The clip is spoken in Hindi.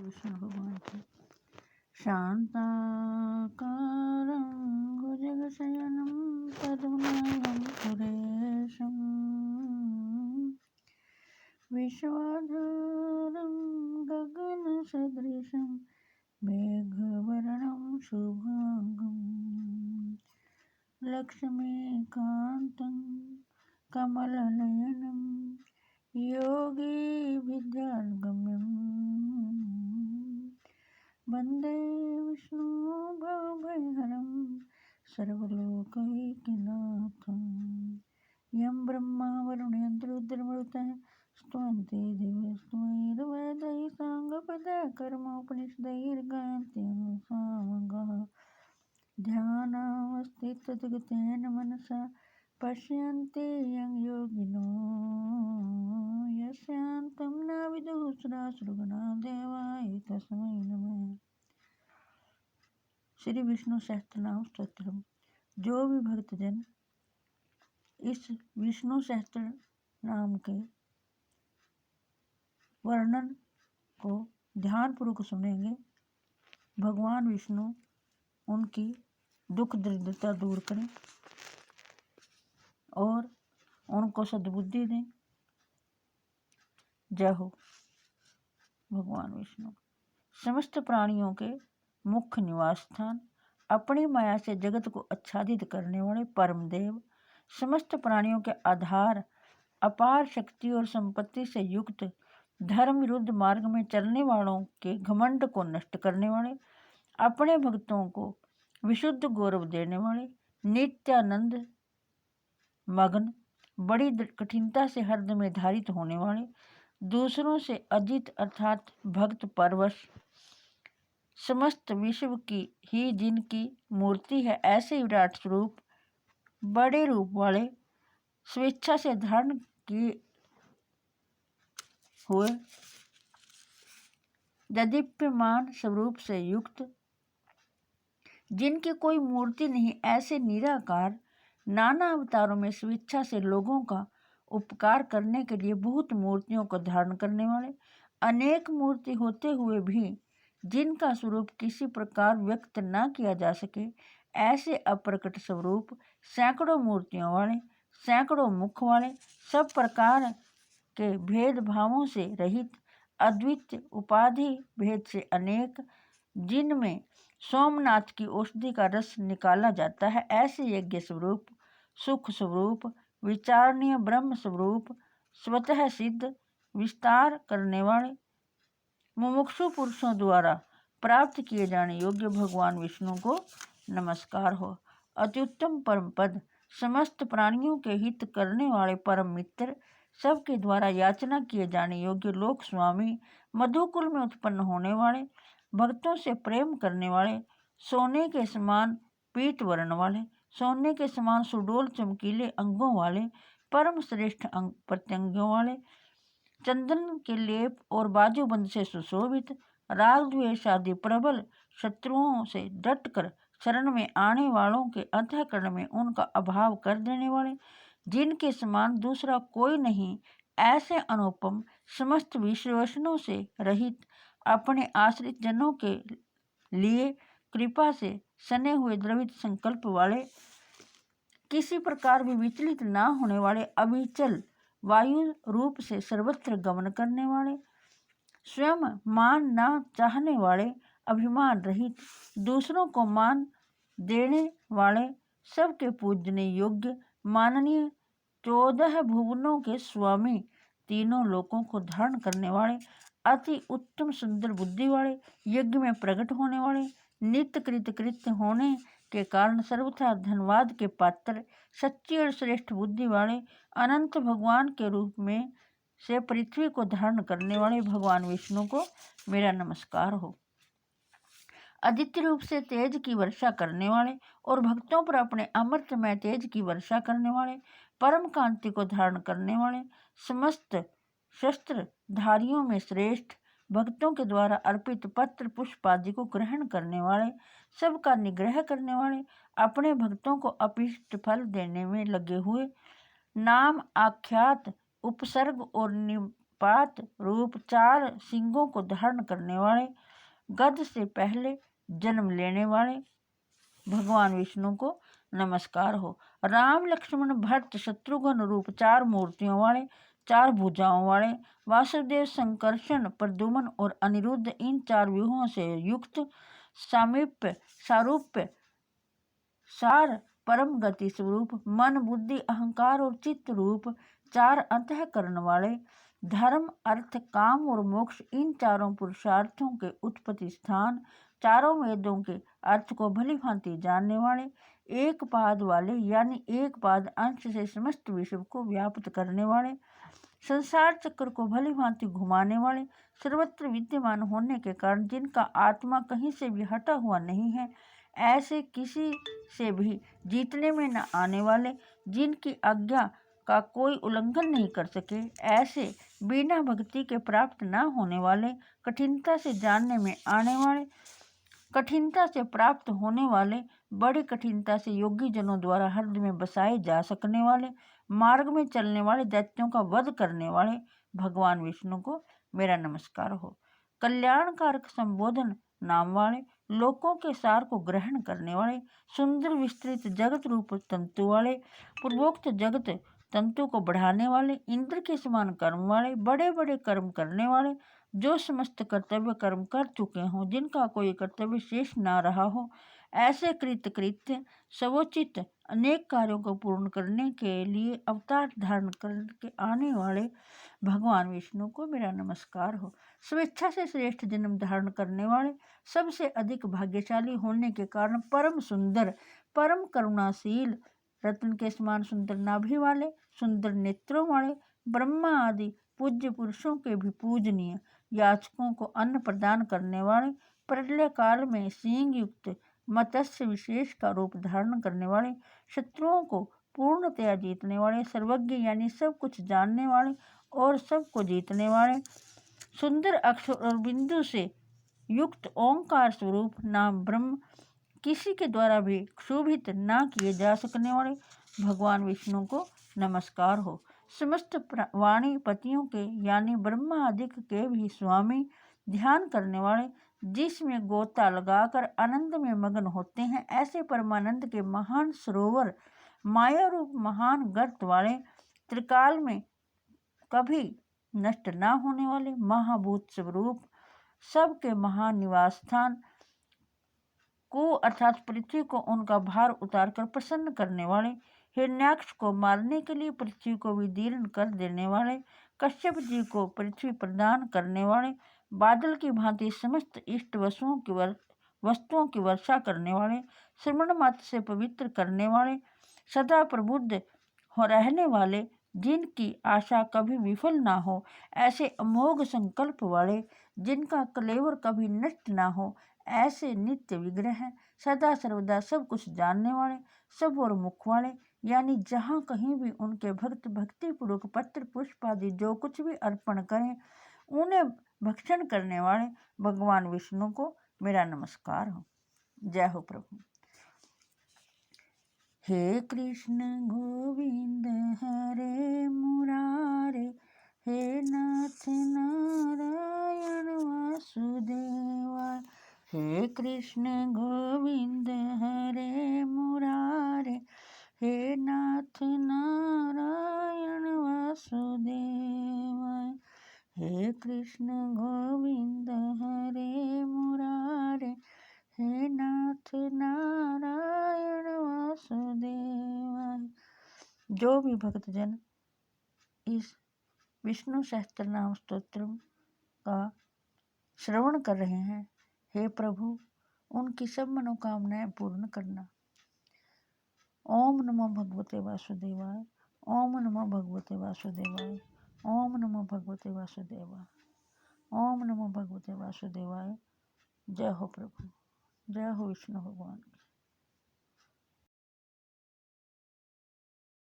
विष्णु भगवान की। शान्ताकारं भुजगशयनं पद्मनाभं सुरेशं विश्वाधारं गगनसदृशं मेघवर्णं शुभांगं लक्ष्मीकान्तं कमलनयनं योगिभिर्ध्यानगम्यम् वन्दे विष्णु भवभयहरं सर्वलोकैकनाथं यं ब्रह्मा वरुणेन्द्ररुद्रमरुतः स्तुवन्ति दिव्यस्तुतिर्वेदैः साङ्गपदैः कर्मोपनिषदैर्गायन्त्यं सामगाः ध्यानावस्थितगतेन मनसा पश्यन्ति यं योगिनो यस्यान्तं न विदुः सुरासुरगणा देवाय तस्मै नमः। श्री विष्णु सहस्त्रनाम स्तोत्र। जो भी भक्तजन इस विष्णु सहस्त्र नाम के वर्णन को ध्यानपूर्वक सुनेंगे, भगवान विष्णु उनकी दुख दरिद्रता दूर करें और उनको सद्बुद्धि दें। जय हो भगवान विष्णु। समस्त प्राणियों के मुख्य निवास स्थान, अपनी माया से जगत को आच्छादित करने वाले परम देव, समस्त प्राणियों के आधार, अपार शक्ति और संपत्ति से युक्त, धर्म विरुद्ध मार्ग में चलने वालों के घमंड को नष्ट करने वाले, अपने भक्तों को विशुद्ध गौरव देने वाले, नित्यानंद मग्न, बड़ी कठिनता से हृदय में धारित होने वाले, दूसरों से अजित अर्थात भक्त परवश, समस्त विश्व की ही जिनकी मूर्ति है, ऐसे विराट स्वरूप, बड़े रूप वाले, स्वेच्छा से धारण किए हुए, ददीप्यमान स्वरूप से युक्त, जिनकी कोई मूर्ति नहीं, ऐसे निराकार, नाना अवतारों में स्वेच्छा से लोगों का उपकार करने के लिए बहुत मूर्तियों को धारण करने वाले, अनेक मूर्ति होते हुए भी जिनका स्वरूप किसी प्रकार व्यक्त न किया जा सके, ऐसे अप्रकट स्वरूप, सैकड़ों मूर्तियों वाले, सैकड़ों मुख वाले, सब प्रकार के भेदभावों से रहित, अद्वितीय, उपाधि भेद से अनेक, जिनमें सोमनाथ की औषधि का रस निकाला जाता है, ऐसे यज्ञ स्वरूप, सुख स्वरूप, विचारणीय ब्रह्म स्वरूप, स्वतः सिद्ध, विस्तार करने वाले, मुमुक्षु पुरुषों द्वारा प्राप्त किए जाने योग्य भगवान विष्णु को नमस्कार हो। अति उत्तम परम पद, समस्त प्राणियों के हित करने वाले परम मित्र, सबके द्वारा याचना किए जाने योग्य लोक स्वामी, मधुकुल में उत्पन्न होने वाले, भक्तों से प्रेम करने वाले, सोने के समान पीत वर्ण वाले, सोने के समान सुडोल चमकीले अंगों वाले, परम श्रेष्ठ अंग प्रत्यंगों वाले, चंदन के लेप और बाजूबंद से सुशोभित, राग द्वेष आदि प्रबल शत्रुओं से डटकर शरण में आने वालों के अंतःकरण में उनका अभाव कर देने वाले, जिनके समान दूसरा कोई नहीं, ऐसे अनुपम, समस्त विश्वसनों से रहित, अपने आश्रित जनों के लिए कृपा से सने हुए द्रवित संकल्प वाले, किसी प्रकार भी विचलित न होने वाले, अविचल वायु रूप से सर्वत्र गमन करने वाले, स्वयं मान न चाहने वाले, अभिमान रहित, दूसरों को मान देने वाले, सबके पूजने योग्य, माननीय, 14 भुवनों के स्वामी, तीनों लोकों को धारण करने वाले, अति उत्तम सुंदर बुद्धि वाले, यज्ञ में प्रकट होने वाले, नित्य कृतकृत्य होने के कारण सर्वथा धन्यवाद के पात्र, सच्ची और श्रेष्ठ बुद्धि वाले, अनंत भगवान के रूप में से पृथ्वी को धारण करने वाले भगवान विष्णु को मेरा नमस्कार हो। अदित्य रूप से तेज की वर्षा करने वाले और भक्तों पर अपने अमृतमय तेज की वर्षा करने वाले, परम कांति को धारण करने वाले, समस्त शस्त्रधारियों में श्रेष्ठ, भक्तों के द्वारा अर्पित पत्र पुष्प आदि को ग्रहण करने वाले, सबका निग्रह करने वाले, अपने भक्तों को अभीष्ट फल देने में लगे हुए, नाम आख्यात उपसर्ग और उत्पात रूप 4 सिंगों को धारण करने वाले, गद से पहले जन्म लेने वाले भगवान विष्णु को नमस्कार हो। राम लक्ष्मण भरत शत्रुघ्न रूप 4 मूर्तियों वाले, 4 भुजाओं वाले वासुदेव, संकर्षण, प्रद्युम्न और अनिरुद्ध, इन 4 व्यूहों से युक्त, सामीप्य, सारूप्य, सार, परम गति स्वरूप, मन, बुद्धि, अहंकार और चित्त रूप 4 अंतःकरण वाले, धर्म, अर्थ, काम और मोक्ष, इन 4 पुरुषार्थों के उत्पत्ति स्थान, 4 वेदों के अर्थ को भली भांति जानने वाले, एक पाद वाले यानी एक पाद अंश से समस्त विश्व को व्याप्त करने वाले, संसार चक्र को भली भांति घुमाने वाले, सर्वत्र विद्यमान होने के कारण जिनका आत्मा कहीं से भी हटा हुआ नहीं है, ऐसे किसी से भी जीतने में न आने वाले, जिनकी आज्ञा का कोई उल्लंघन नहीं कर सके, ऐसे बिना भक्ति के प्राप्त न होने वाले, कठिनता से जानने में आने वाले, कठिनता से प्राप्त होने वाले, बड़ी कठिनता से योगी जनों द्वारा हृदय में बसाए जा सकने वाले, मार्ग में चलने वाले दैत्यों का वध करने वाले भगवान विष्णु को मेरा नमस्कार हो। कल्याणकारक संबोधन नाम वाले, लोकों के सार को ग्रहण करने वाले, सुंदर विस्तृत जगत रूप तंतु वाले, पूर्वोक्त जगत तंतु को बढ़ाने वाले, इंद्र के समान कर्म वाले, बड़े बड़े कर्म करने वाले, जो समस्त कर्तव्य कर्म कर चुके हों, जिनका कोई कर्तव्य शेष ना रहा हो, ऐसे कृत्य सवोचित अनेक कार्यों को पूर्ण करने के लिए अवतार धारण करके आने वाले भगवान विष्णु को मेरा नमस्कार हो। स्वेच्छा से श्रेष्ठ जन्म धारण करने वाले, सबसे अधिक भाग्यशाली होने के कारण परम सुंदर, परम करुणाशील, रत्न के समान सुंदर नाभि वाले, सुंदर नेत्रों वाले, ब्रह्मा आदि पूज्य पुरुषों के भी पूजनीय, याचकों को अन्न प्रदान करने वाले, प्रलय काल में सींग युक्त मत्स्य विशेष का रूप धारण करने वाले, शत्रुओं को पूर्णतया जीतने वाले, सर्वज्ञ यानी सब कुछ जानने वाले और सबको जीतने वाले, सुंदर अक्षर और बिंदु से युक्त ओंकार स्वरूप नाम ब्रह्म, किसी के द्वारा भी क्षोभित ना किए जा सकने वाले भगवान विष्णु को नमस्कार हो। समस्त वाणी पतियों के यानी ब्रह्मा आदि के भी स्वामी, ध्यान करने वाले, जिसमें गोता लगाकर आनंद में मग्न होते हैं, ऐसे परमानंद के महान सरोवर, माया रूप महान गर्त वाले, त्रिकाल में कभी नष्ट ना होने वाले महाभूत स्वरूप, सबके महान निवास स्थान को अर्थात पृथ्वी को उनका भार उतारकर प्रसन्न करने वाले, हिरण्याक्ष को मारने के लिए पृथ्वी को विदीर्ण कर देने वाले, कश्यप जी को पृथ्वी प्रदान करने वाले, बादल की भांति समस्त इष्ट वस्तुओं की वर्षा करने वाले, श्रवण मात्र से पवित्र करने वाले, सदा प्रबुद्ध हो रहने वाले, जिनकी आशा कभी विफल ना हो, ऐसे अमोघ संकल्प वाले, जिनका कलेवर कभी नष्ट ना हो, ऐसे नित्य विग्रह, सदा सर्वदा सब कुछ जानने वाले, सब और मुख वाले, यानी जहाँ कहीं भी उनके भक्त भक्ति पूर्वक पत्र पुष्प आदि जो कुछ भी अर्पण करें, उन्हें भक्षण करने वाले भगवान विष्णु को मेरा नमस्कार हो। जय हो प्रभु। हे कृष्ण गोविंद हरे मुरारे, हे नाथ नारायण वासुदेवाय, हे कृष्ण गोविंद हरे मुरारे, हे नाथ नारायण वासुदेवाय, हे कृष्ण गोविंद हरे मुरारे, हे नाथ नारायण वासुदेवाय। जो भी भक्तजन इस विष्णु सहस्त्रनाम स्तोत्र का श्रवण कर रहे हैं, हे प्रभु उनकी सब मनोकामनाएं पूर्ण करना। ओम नमो भगवते वासुदेवाय, ओम नमो भगवते वासुदेवाय, ओम नमो भगवते वासुदेवाय, ओम नमो भगवते वासुदेवाय। जय हो प्रभु, जय हो विष्णु भगवान।